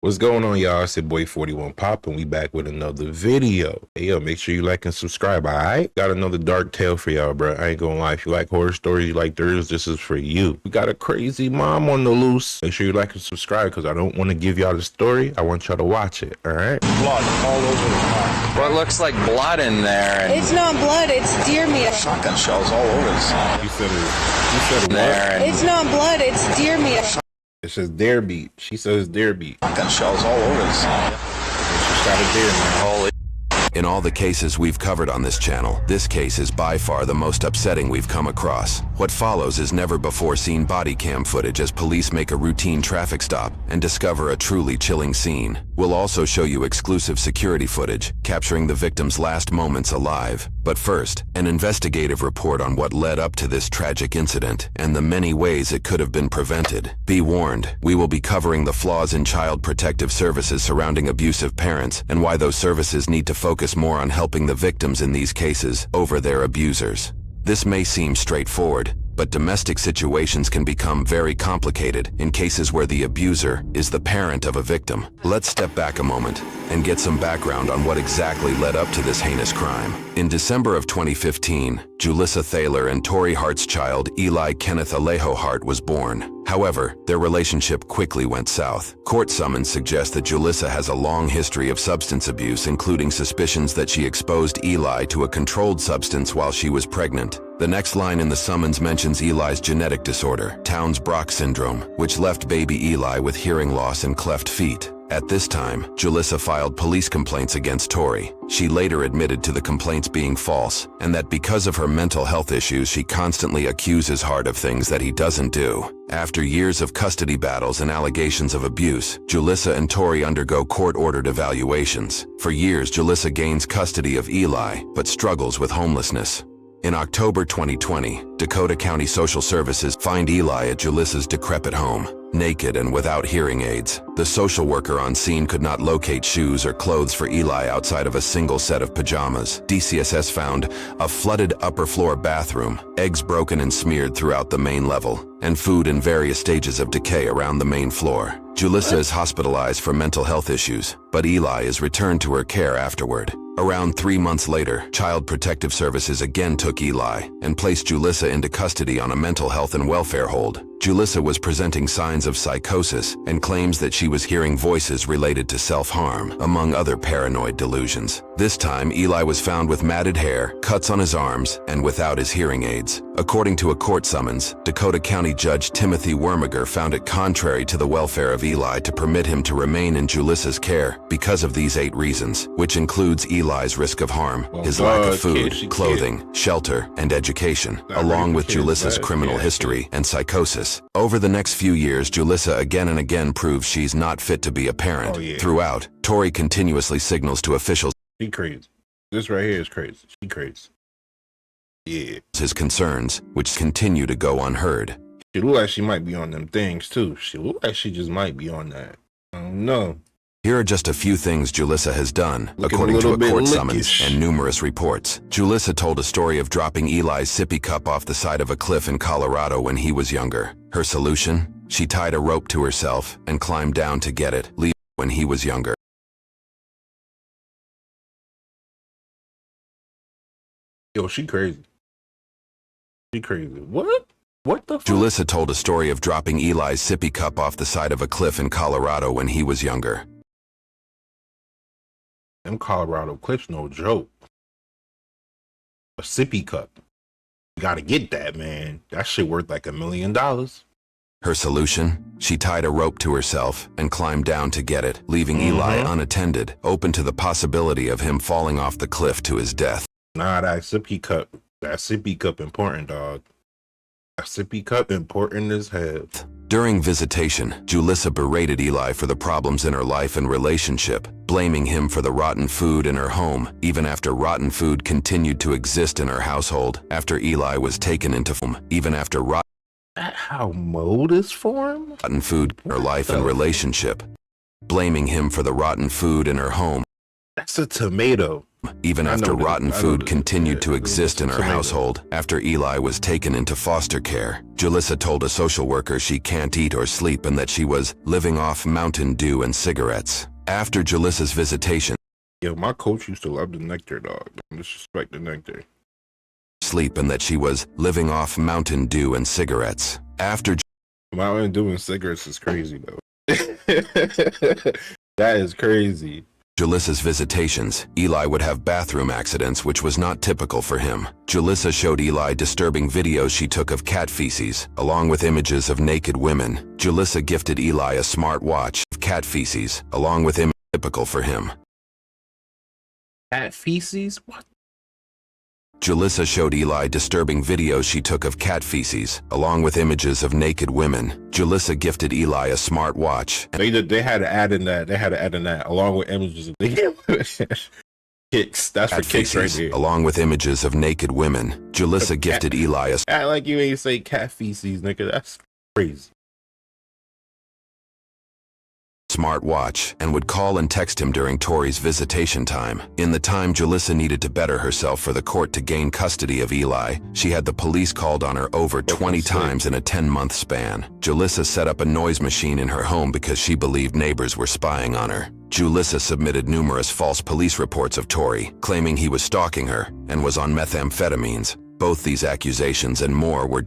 What's going on, y'all? It's your boy 41 Pop, and we back with another video. Hey, yo, make sure you like and subscribe, all right? Got another dark tale for y'all, bro. I ain't gonna lie. If you like horror stories, you like theirs, this is for you. We got a crazy mom on the loose. Make sure you like and subscribe, because I don't want to give y'all the story. I want y'all to watch it, all right? Blood all over the car. What looks like blood in there? It's not blood, it's deer meat. Shotgun shells all over the side. You said There. what? It's not blood, it's deer meat. It says dare beat. She says dare beat. Shotgun shells all over the side. She shot a deer, man. Holy. In all the cases we've covered on this channel, this case is by far the most upsetting we've come across. What follows is never-before-seen body cam footage as police make a routine traffic stop and discover a truly chilling scene. We'll also show you exclusive security footage, capturing the victim's last moments alive. But first, an investigative report on what led up to this tragic incident and the many ways it could have been prevented. Be warned, we will be covering the flaws in child protective services surrounding abusive parents and why those services need to focus more on helping the victims in these cases over their abusers. This may seem straightforward, but domestic situations can become very complicated in cases where the abuser is the parent of a victim. Let's step back a moment and get some background on what exactly led up to this heinous crime. In December of 2015, Julissa Thaler and Tori Hart's child, Eli Kenneth Alejo Hart, was born. However, their relationship quickly went south. Court summons suggest that Julissa has a long history of substance abuse, including suspicions that she exposed Eli to a controlled substance while she was pregnant. The next line in the summons mentions Eli's genetic disorder, Townes-Brocks syndrome, which left baby Eli with hearing loss and cleft feet. At this time, Julissa filed police complaints against Tori. She later admitted to the complaints being false, and that because of her mental health issues, she constantly accuses Hart of things that he doesn't do. After years of custody battles and allegations of abuse, Julissa and Tori undergo court-ordered evaluations. For years, Julissa gains custody of Eli, but struggles with homelessness. In October 2020, Dakota County Social Services find Eli at Julissa's decrepit home, naked and without hearing aids. The social worker on scene could not locate shoes or clothes for Eli outside of a single set of pajamas. DCSS found a flooded upper floor bathroom, eggs broken and smeared throughout the main level, and food in various stages of decay around the main floor. Julissa is hospitalized for mental health issues, but Eli is returned to her care afterward. Around 3 months later, Child Protective Services again took Eli and placed Julissa into custody on a mental health and welfare hold. Julissa was presenting signs of psychosis and claims that she was hearing voices related to self-harm, among other paranoid delusions. This time, Eli was found with matted hair, cuts on his arms, and without his hearing aids. According to a court summons, Dakota County Judge Timothy Wormiger found it contrary to the welfare of Eli to permit him to remain in Julissa's care because of these 8 reasons, which includes Eli's risk of harm, his lack of food, clothing, shelter, and education, along with Julissa's criminal history and psychosis. Over the next few years, Julissa again and again proves she's not fit to be a parent. Throughout, Tori continuously signals to officials She crazy. This right here is crazy. She crazy. Yeah. his concerns, which continue to go unheard. She look like she might be on them things, too. She look like she just might be on that. I don't know. Here are just a few things Julissa has done, Looking according a to little a court bit summons lickish. and numerous reports. Julissa told a story of dropping Eli's sippy cup off the side of a cliff in Colorado when he was younger. Her solution? She tied a rope to herself and climbed down to get it, leaving when he was younger. Yo, she crazy. She crazy. What? What the fuck? Julissa told a story of dropping Eli's sippy cup off the side of a cliff in Colorado when he was younger. Them Colorado clips, no joke. A sippy cup. You gotta get that, man. That shit worth like $1 million. Her solution? She tied a rope to herself and climbed down to get it, leaving Eli unattended, open to the possibility of him falling off the cliff to his death. Nah, that sippy cup important, dog. That sippy cup important as hell. During visitation, Julissa berated Eli for the problems in her life and relationship, blaming him for the rotten food in her home, even after rotten food continued to exist in her household, after Eli was taken into home, even after That how mold is formed? rotten food in her life and relationship, blaming him for the rotten food in her home. That's a tomato. Even I after know this. rotten I know food this. continued to Yeah, exist in her tomato. household after Eli was taken into foster care, Julissa told a social worker she can't eat or sleep and that she was living off Mountain Dew and cigarettes. After Julissa's visitation, Yo, my coach used to love the nectar, dog. Don't disrespect the nectar. sleep and that she was living off Mountain Dew and cigarettes. After Mountain Dew and cigarettes is crazy, though. That is crazy. Julissa's visitations, Eli would have bathroom accidents, which was not typical for him. Julissa showed Eli disturbing videos she took of cat feces, along with images of naked women. Julissa gifted Eli a smart watch of cat feces, along with images typical for him. Cat feces? What? Julissa showed Eli disturbing videos she took of cat feces, along with images of naked women. Julissa gifted Eli a smart watch. They had to add in that. They had to add in that along with images of kicks. That's for Cat kicks right feces, there. along with images of naked women. Julissa gifted Eli a Act like you ain't say cat feces, nigga. That's crazy. smart watch and would call and text him during Tori's visitation time. In the time Julissa needed to better herself for the court to gain custody of Eli, she had the police called on her over 20 times in a 10-month span. Julissa set up a noise machine in her home because she believed neighbors were spying on her. Julissa submitted numerous false police reports of Tori, claiming he was stalking her and was on methamphetamines. Both these accusations and more were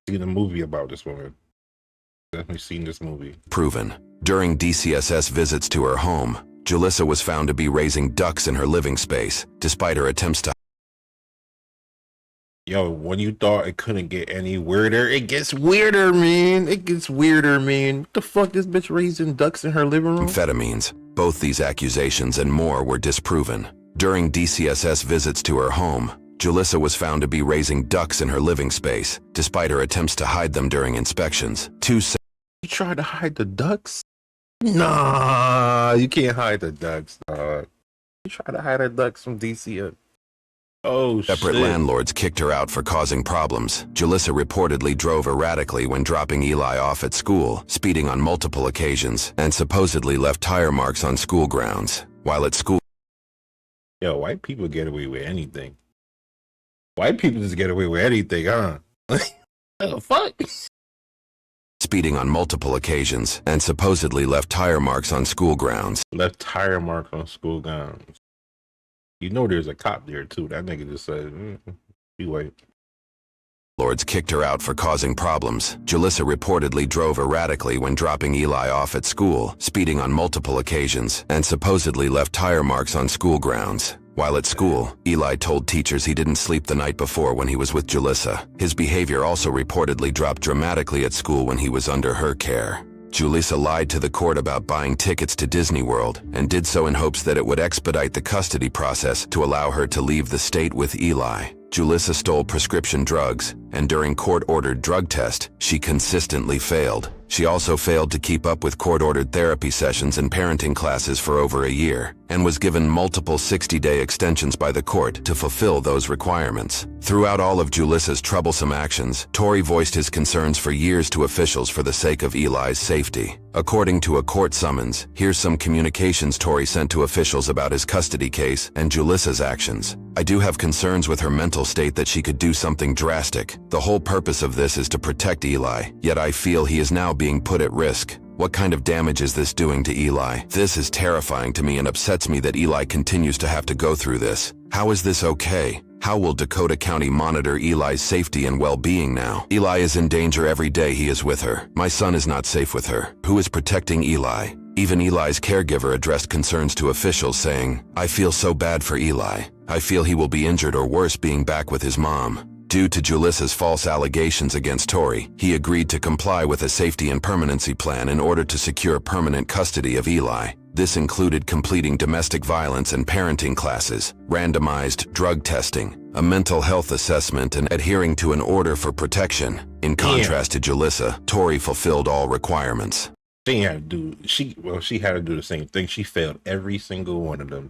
Seen a movie about this woman. Definitely seen this movie. disproven. During DCSS visits to her home, Julissa was found to be raising ducks in her living space, despite her attempts to. Yo, when you thought it couldn't get any weirder, it gets weirder, man. It gets weirder, man. What the fuck, this bitch raising ducks in her living room? Amphetamines. Both these accusations and more were disproven. During DCSS visits to her home, Julissa was found to be raising ducks in her living space, despite her attempts to hide them during inspections. You tried to hide the ducks? Nah, you can't hide the ducks, dog. You tried to hide the ducks from DC. Oh, Separate shit. landlords kicked her out for causing problems. Julissa reportedly drove erratically when dropping Eli off at school, speeding on multiple occasions, and supposedly left tire marks on school grounds. While at school, Yo, white people get away with anything. White people just get away with anything, huh? What the fuck? speeding on multiple occasions, and supposedly left tire marks on school grounds. Left tire mark on school grounds. You know there's a cop there too. That nigga just said, be white. Lords kicked her out for causing problems. Julissa reportedly drove erratically when dropping Eli off at school, speeding on multiple occasions, and supposedly left tire marks on school grounds. While at school, Eli told teachers he didn't sleep the night before when he was with Julissa. His behavior also reportedly dropped dramatically at school when he was under her care. Julissa lied to the court about buying tickets to Disney World and did so in hopes that it would expedite the custody process to allow her to leave the state with Eli. Julissa stole prescription drugs, and during court-ordered drug test, she consistently failed. She also failed to keep up with court-ordered therapy sessions and parenting classes for over a year, and was given multiple 60-day extensions by the court to fulfill those requirements. Throughout all of Julissa's troublesome actions, Tori voiced his concerns for years to officials for the sake of Eli's safety. According to a court summons, here's some communications Tori sent to officials about his custody case and Julissa's actions. I do have concerns with her mental state that she could do something drastic. The whole purpose of this is to protect Eli, yet I feel he is now being put at risk. What kind of damage is this doing to Eli? This is terrifying to me and upsets me that Eli continues to have to go through this. How is this okay? How will Dakota County monitor Eli's safety and well-being now? Eli is in danger every day he is with her. My son is not safe with her. Who is protecting Eli? Even Eli's caregiver addressed concerns to officials saying, I feel so bad for Eli. I feel he will be injured or worse being back with his mom. Due to Julissa's false allegations against Tori, he agreed to comply with a safety and permanency plan in order to secure permanent custody of Eli. This included completing domestic violence and parenting classes, randomized drug testing, a mental health assessment, and adhering to an order for protection. In contrast to Julissa, Tori fulfilled all requirements. She had to do, she had to do the same thing. She failed every single one of them.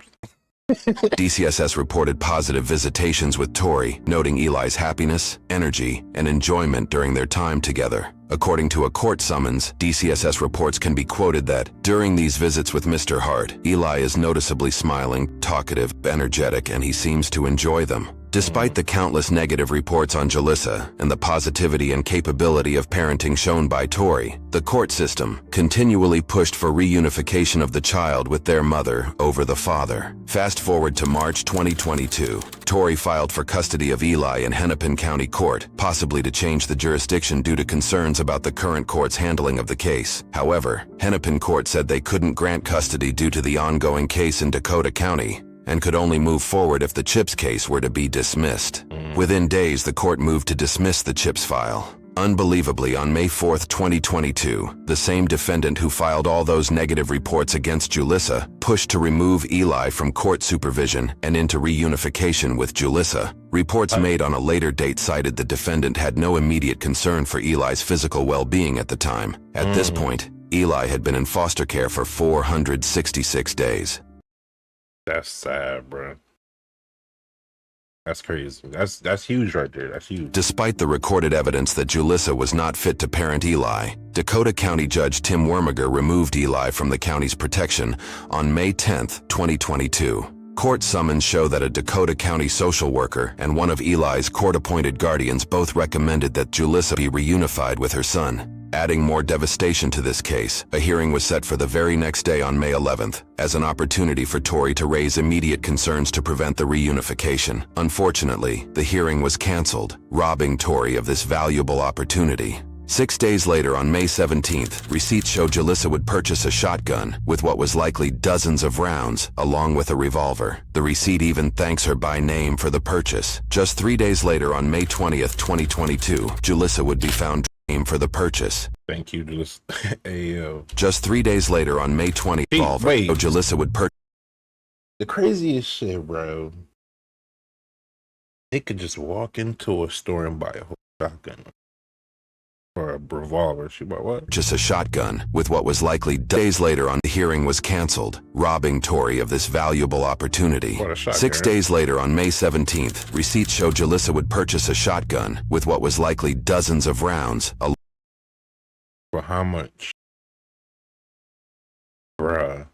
DCSS reported positive visitations with Tori, noting Eli's happiness, energy, and enjoyment during their time together. According to a court summons, DCSS reports can be quoted that, during these visits with Mr. Hart, Eli is noticeably smiling, talkative, energetic, and he seems to enjoy them. Despite the countless negative reports on Julissa and the positivity and capability of parenting shown by Tori, the court system continually pushed for reunification of the child with their mother over the father. Fast forward to March 2022. Tori filed for custody of Eli in Hennepin County Court, possibly to change the jurisdiction due to concerns about the current court's handling of the case. However, Hennepin Court said they couldn't grant custody due to the ongoing case in Dakota County, and could only move forward if the Chips case were to be dismissed. Within days, the court moved to dismiss the Chips file. Unbelievably, on May 4, 2022, the same defendant who filed all those negative reports against Julissa pushed to remove Eli from court supervision and into reunification with Julissa. Reports made on a later date cited the defendant had no immediate concern for Eli's physical well-being at the time. At this point, Eli had been in foster care for 466 days. That's sad, bro. That's crazy. That's huge right there. That's huge. Despite the recorded evidence that Julissa was not fit to parent Eli, Dakota County Judge Tim Wormiger removed Eli from the county's protection on May 10, 2022. Court summons show that a Dakota County social worker and one of Eli's court-appointed guardians both recommended that Julissa be reunified with her son. Adding more devastation to this case, a hearing was set for the very next day on May 11th, as an opportunity for Tori to raise immediate concerns to prevent the reunification. Unfortunately, the hearing was canceled, robbing Tori of this valuable opportunity. 6 days later, on May 17th, receipts show Julissa would purchase a shotgun with what was likely dozens of rounds, along with a revolver. The receipt even thanks her by name for the purchase. Just 3 days later, on May 20th, 2022, Julissa would be found for the purchase. Thank you, Julissa. Hey, yo. Just 3 days later, on May 20th, Wait. Julissa would purchase. The craziest shit, bro. They could just walk into a store and buy a whole shotgun. Or a revolver. She bought what? Just a shotgun, with what was likely days later on. The hearing was canceled, robbing Tori of this valuable opportunity. What a shotgun. 6 days later, on May 17th, receipts show Julissa would purchase a shotgun with what was likely dozens of rounds. For how much? Bruh.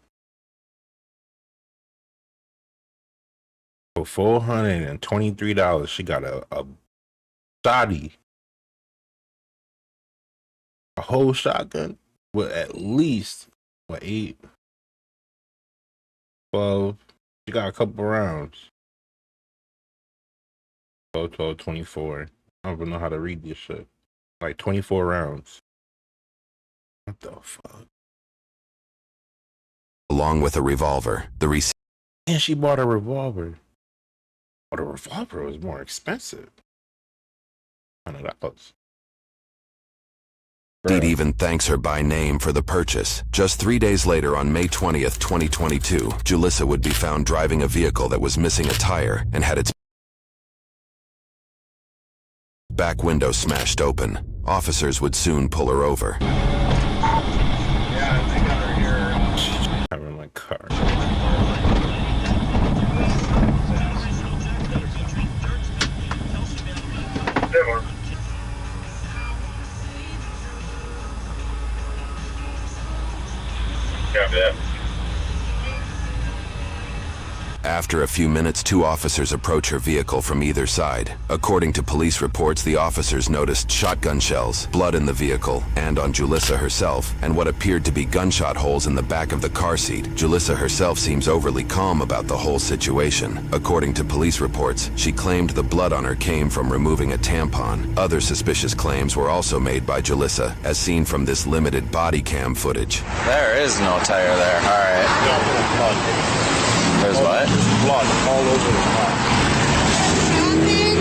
For $423, she got a shotty. A whole shotgun with at least, what, 8, 12. She got a couple rounds. 12, 12, 24. I don't even know how to read this shit. Like 24 rounds. What the fuck? Along with a revolver. The receipt. And she bought a revolver. But a revolver was more expensive. $100. It even thanks her by name for the purchase. Just 3 days later, on May 20th, 2022, Julissa would be found driving a vehicle that was missing a tire and had its back window smashed open. Officers would soon pull her over. Yeah, they got her here. She's driving my car. Yeah. After a few minutes, 2 officers approach her vehicle from either side. According to police reports, the officers noticed shotgun shells, blood in the vehicle, and on Julissa herself, and what appeared to be gunshot holes in the back of the car seat. Julissa herself seems overly calm about the whole situation. According to police reports, she claimed the blood on her came from removing a tampon. Other suspicious claims were also made by Julissa, as seen from this limited body cam footage. There is no tire there. All right. There's what? There's blood all over the car. Traffic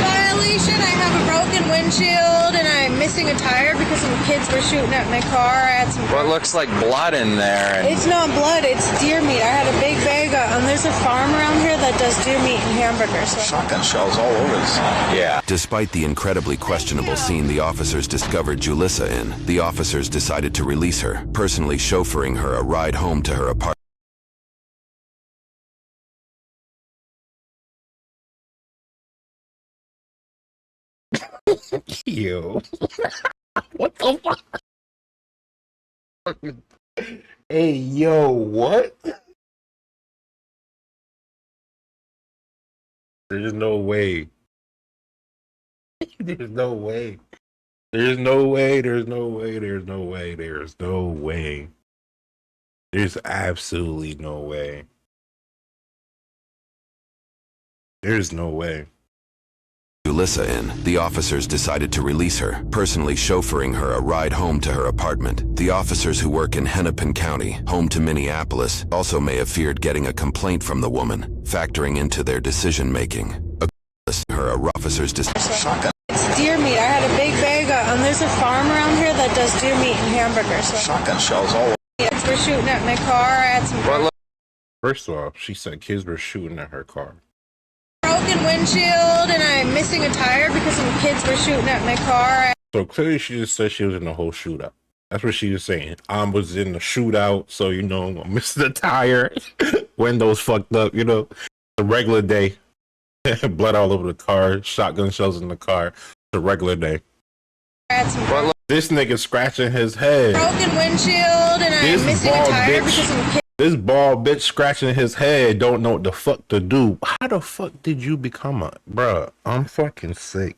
violation. I have a broken windshield and I'm missing a tire because some kids were shooting at my car. I had some. What looks like blood in there? And It's not blood. It's deer meat. I had a big bag and there's a farm around here that does deer meat and hamburgers. So. Shotgun shells all over the side. yeah. Despite the incredibly questionable scene the officers discovered Julissa in, the officers decided to release her, personally chauffeuring her a ride home to her apartment. Yo. What the fuck? Hey, yo, what? There's no way. There's no way. There's no way. There's no way. There's no way. There's no way. There's absolutely no way. There's no way. Julissa in, the officers decided to release her, personally chauffeuring her a ride home to her apartment. The officers who work in Hennepin County, home to Minneapolis, also may have feared getting a complaint from the woman, factoring into their decision-making. Her officers Shotgun. It's deer meat. I had a big bag of, there's a farm around here that does deer meat and hamburgers. So Shotgun shells all over. kids were shooting at my car. I had some First off, she said kids were shooting at her car. broken windshield and I'm missing a tire because some kids were shooting at my car. So clearly she just said she was in the whole shootout. That's what she was saying. I was in the shootout, so, you know, I missed the tire. Windows fucked up, you know. A regular day. Blood all over the car. Shotgun shells in the car. It's a regular day. I had some This nigga scratching his head. broken windshield and I'm missing a bald tire because some kids This bald bitch scratching his head don't know what the fuck to do. How the fuck did you become a... Bruh, I'm fucking sick.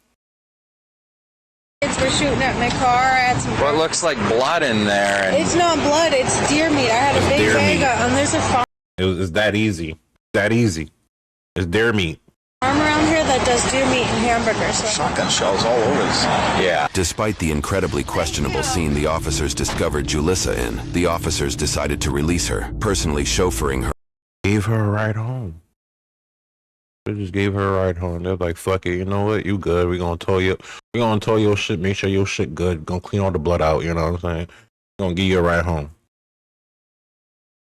were shooting at my car. I had some... What looks like blood in there. And It's not blood. It's deer meat. I had a big deer bag meat. of, there's a farm It's that easy. That easy. It's deer meat. around here that does deer meat and hamburgers. So shotgun shells all over us. Yeah. Despite the incredibly questionable scene the officers discovered Julissa in, the officers decided to release her, personally chauffeuring her. Gave her a ride home. They just gave her a ride home. They're like, fuck it, you know what? You good. We're gonna tow your shit, make sure your shit good. Gonna clean all the blood out, you know what I'm saying? Gonna give you a ride home.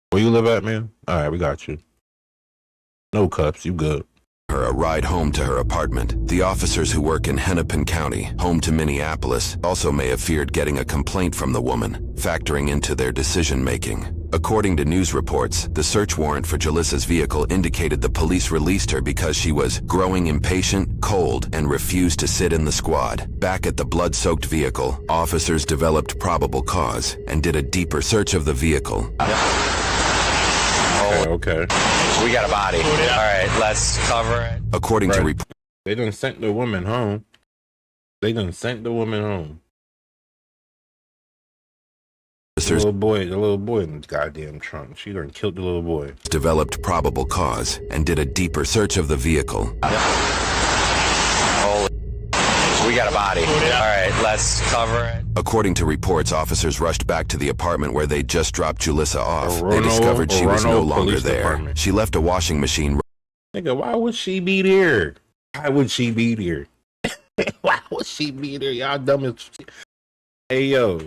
Where you live at, man? Alright, we got you. No cups, you good. Her a ride home to her apartment. The officers who work in Hennepin County, home to Minneapolis, also may have feared getting a complaint from the woman, factoring into their decision-making. According to news reports, the search warrant for Julissa's vehicle indicated the police released her because she was growing impatient, cold, and refused to sit in the squad. Back at the blood-soaked vehicle, officers developed probable cause and did a deeper search of the vehicle. Okay. We got a body. All right, let's cover it. According to reports, They done sent the woman home. They done sent the woman home. The little boy in the goddamn trunk. She done killed the little boy. developed probable cause and did a deeper search of the vehicle. Holy. We got a body. All right, let's cover it. According to reports, officers rushed back to the apartment where they just dropped Julissa off. They Orono- discovered she was no Orono longer Police there. Department. She left a washing machine. Nigga, why would she be there? Why would she be there? Why would she be there? Y'all dumb as... Hey, yo.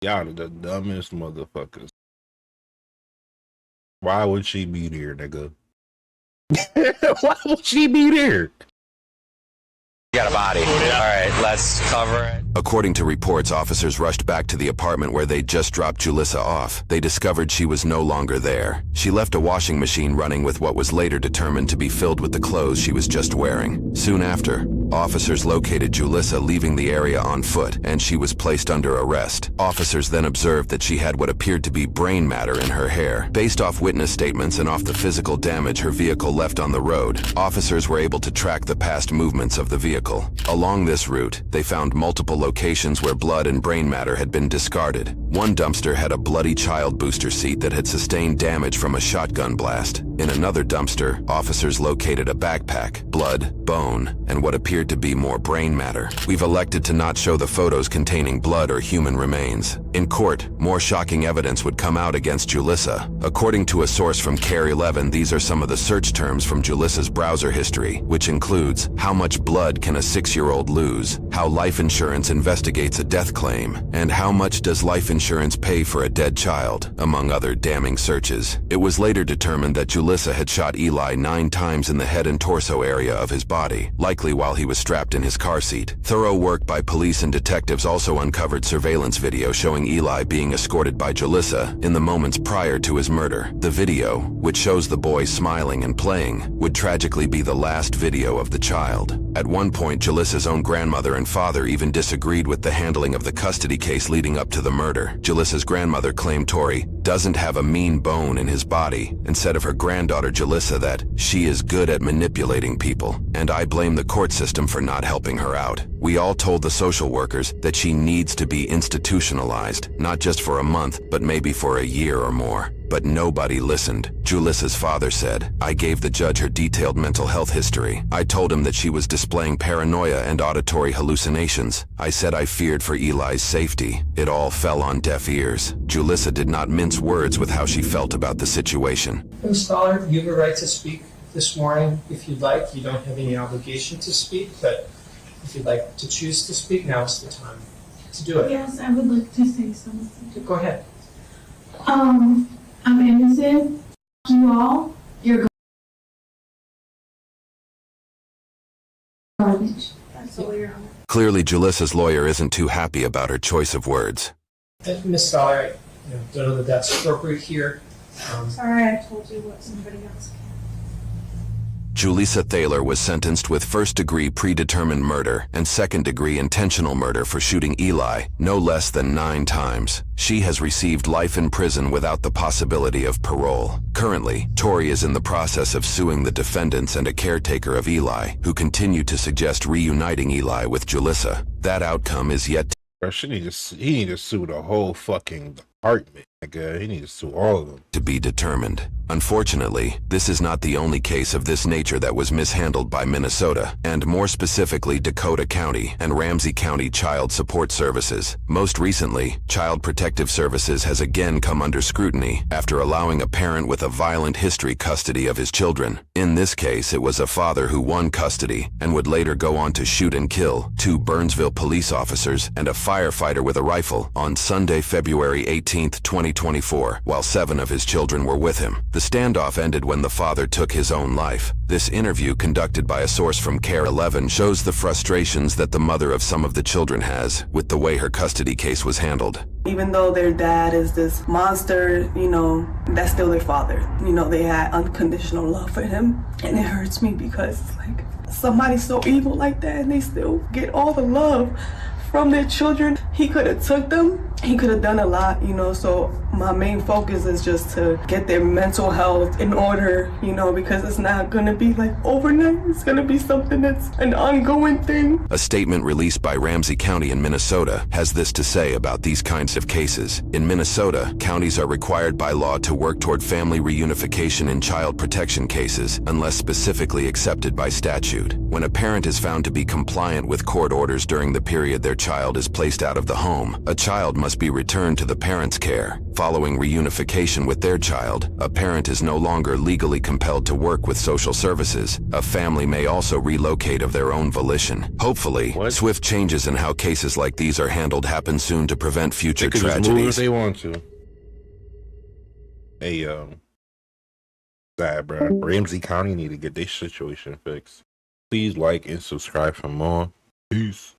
Y'all the dumbest motherfuckers. Why would she be there, nigga? Why would she be there? We got a body. All right, let's cover it. According to reports, officers rushed back to the apartment where they just dropped Julissa off. They discovered she was no longer there. She left a washing machine running with what was later determined to be filled with the clothes she was just wearing. Soon after, officers located Julissa leaving the area on foot, and she was placed under arrest. Officers then observed that she had what appeared to be brain matter in her hair. Based off witness statements and off the physical damage her vehicle left on the road, officers were able to track the past movements of the vehicle. Along this route, they found multiple locations where blood and brain matter had been discarded. One dumpster had a bloody child booster seat that had sustained damage from a shotgun blast. In another dumpster, officers located a backpack, blood, bone, and what appeared to be more brain matter. We've elected to not show the photos containing blood or human remains. In court, more shocking evidence would come out against Julissa. According to a source from CARE 11, these are some of the search terms from Julissa's browser history, which includes how much blood can a 6-year-old lose, how life insurance investigates a death claim, and how much does life insurance pay for a dead child, among other damning searches. It was later determined that Julissa had shot Eli 9 times in the head and torso area of his body, likely while he was strapped in his car seat. Thorough work by police and detectives also uncovered surveillance video showing Eli being escorted by Julissa in the moments prior to his murder. The video, which shows the boy smiling and playing, would tragically be the last video of the child. At one point, Jalissa's own grandmother and father even disagreed with the handling of the custody case leading up to the murder. Jalissa's grandmother claimed Tori doesn't have a mean bone in his body, and said of her granddaughter Jalissa that she is good at manipulating people, and I blame the court system for not helping her out. We all told the social workers that she needs to be institutionalized, not just for a month, but maybe for a year or more. But nobody listened. Jalissa's father said, I gave the judge her detailed mental health history. I told him that she was displaying paranoia and auditory hallucinations. I said I feared for Eli's safety. It all fell on deaf ears. Jalissa did not mince words with how she felt about the situation. Ms. Stoller, you have a right to speak this morning if you'd like. You don't have any obligation to speak, but if you'd like to choose to speak, now is the time to do it. Yes, I would like to say something. Go ahead. I'm innocent. You all, you're garbage. That's all you're on. Clearly, Jalissa's lawyer isn't too happy about her choice of words. Ms. Stoller, I don't know that that's appropriate here. Sorry, I told you what somebody else can. Julissa Thaler was sentenced with first-degree predetermined murder and second-degree intentional murder for shooting Eli no less than 9 times. She has received life in prison without the possibility of parole. Currently, Tori is in the process of suing the defendants and a caretaker of Eli, who continue to suggest reuniting Eli with Julissa. That outcome is yet Bro, he need to sue the whole fucking department. Nigga, he need to sue all of them. to be determined. Unfortunately, this is not the only case of this nature that was mishandled by Minnesota, and more specifically Dakota County and Ramsey County Child Support Services. Most recently, Child Protective Services has again come under scrutiny after allowing a parent with a violent history custody of his children. In this case, it was a father who won custody and would later go on to shoot and kill 2 Burnsville police officers and a firefighter with a rifle on Sunday, February 18, 2024, while 7 of his children were with him. The standoff ended when the father took his own life. This interview, conducted by a source from CARE 11, shows the frustrations that the mother of some of the children has with the way her custody case was handled. Even though their dad is this monster, that's still their father. They had unconditional love for him. And it hurts me because it's like somebody so evil like that and they still get all the love from their children. He could have took them. He could have done a lot, so my main focus is just to get their mental health in order, because it's not going to be like overnight. It's going to be something that's an ongoing thing. A statement released by Ramsey County in Minnesota has this to say about these kinds of cases. In Minnesota, counties are required by law to work toward family reunification in child protection cases unless specifically accepted by statute. When a parent is found to be compliant with court orders during the period their child is placed out of the home, a child must be returned to the parent's care. Following reunification with their child, a parent is no longer legally compelled to work with social services. A family may also relocate of their own volition. Hopefully, swift changes in how cases like these are handled happen soon to prevent future They could just move if tragedies. they want to. Hey, sad, bro. Ramsey County need to get their situation fixed. Please like and subscribe for more. Peace.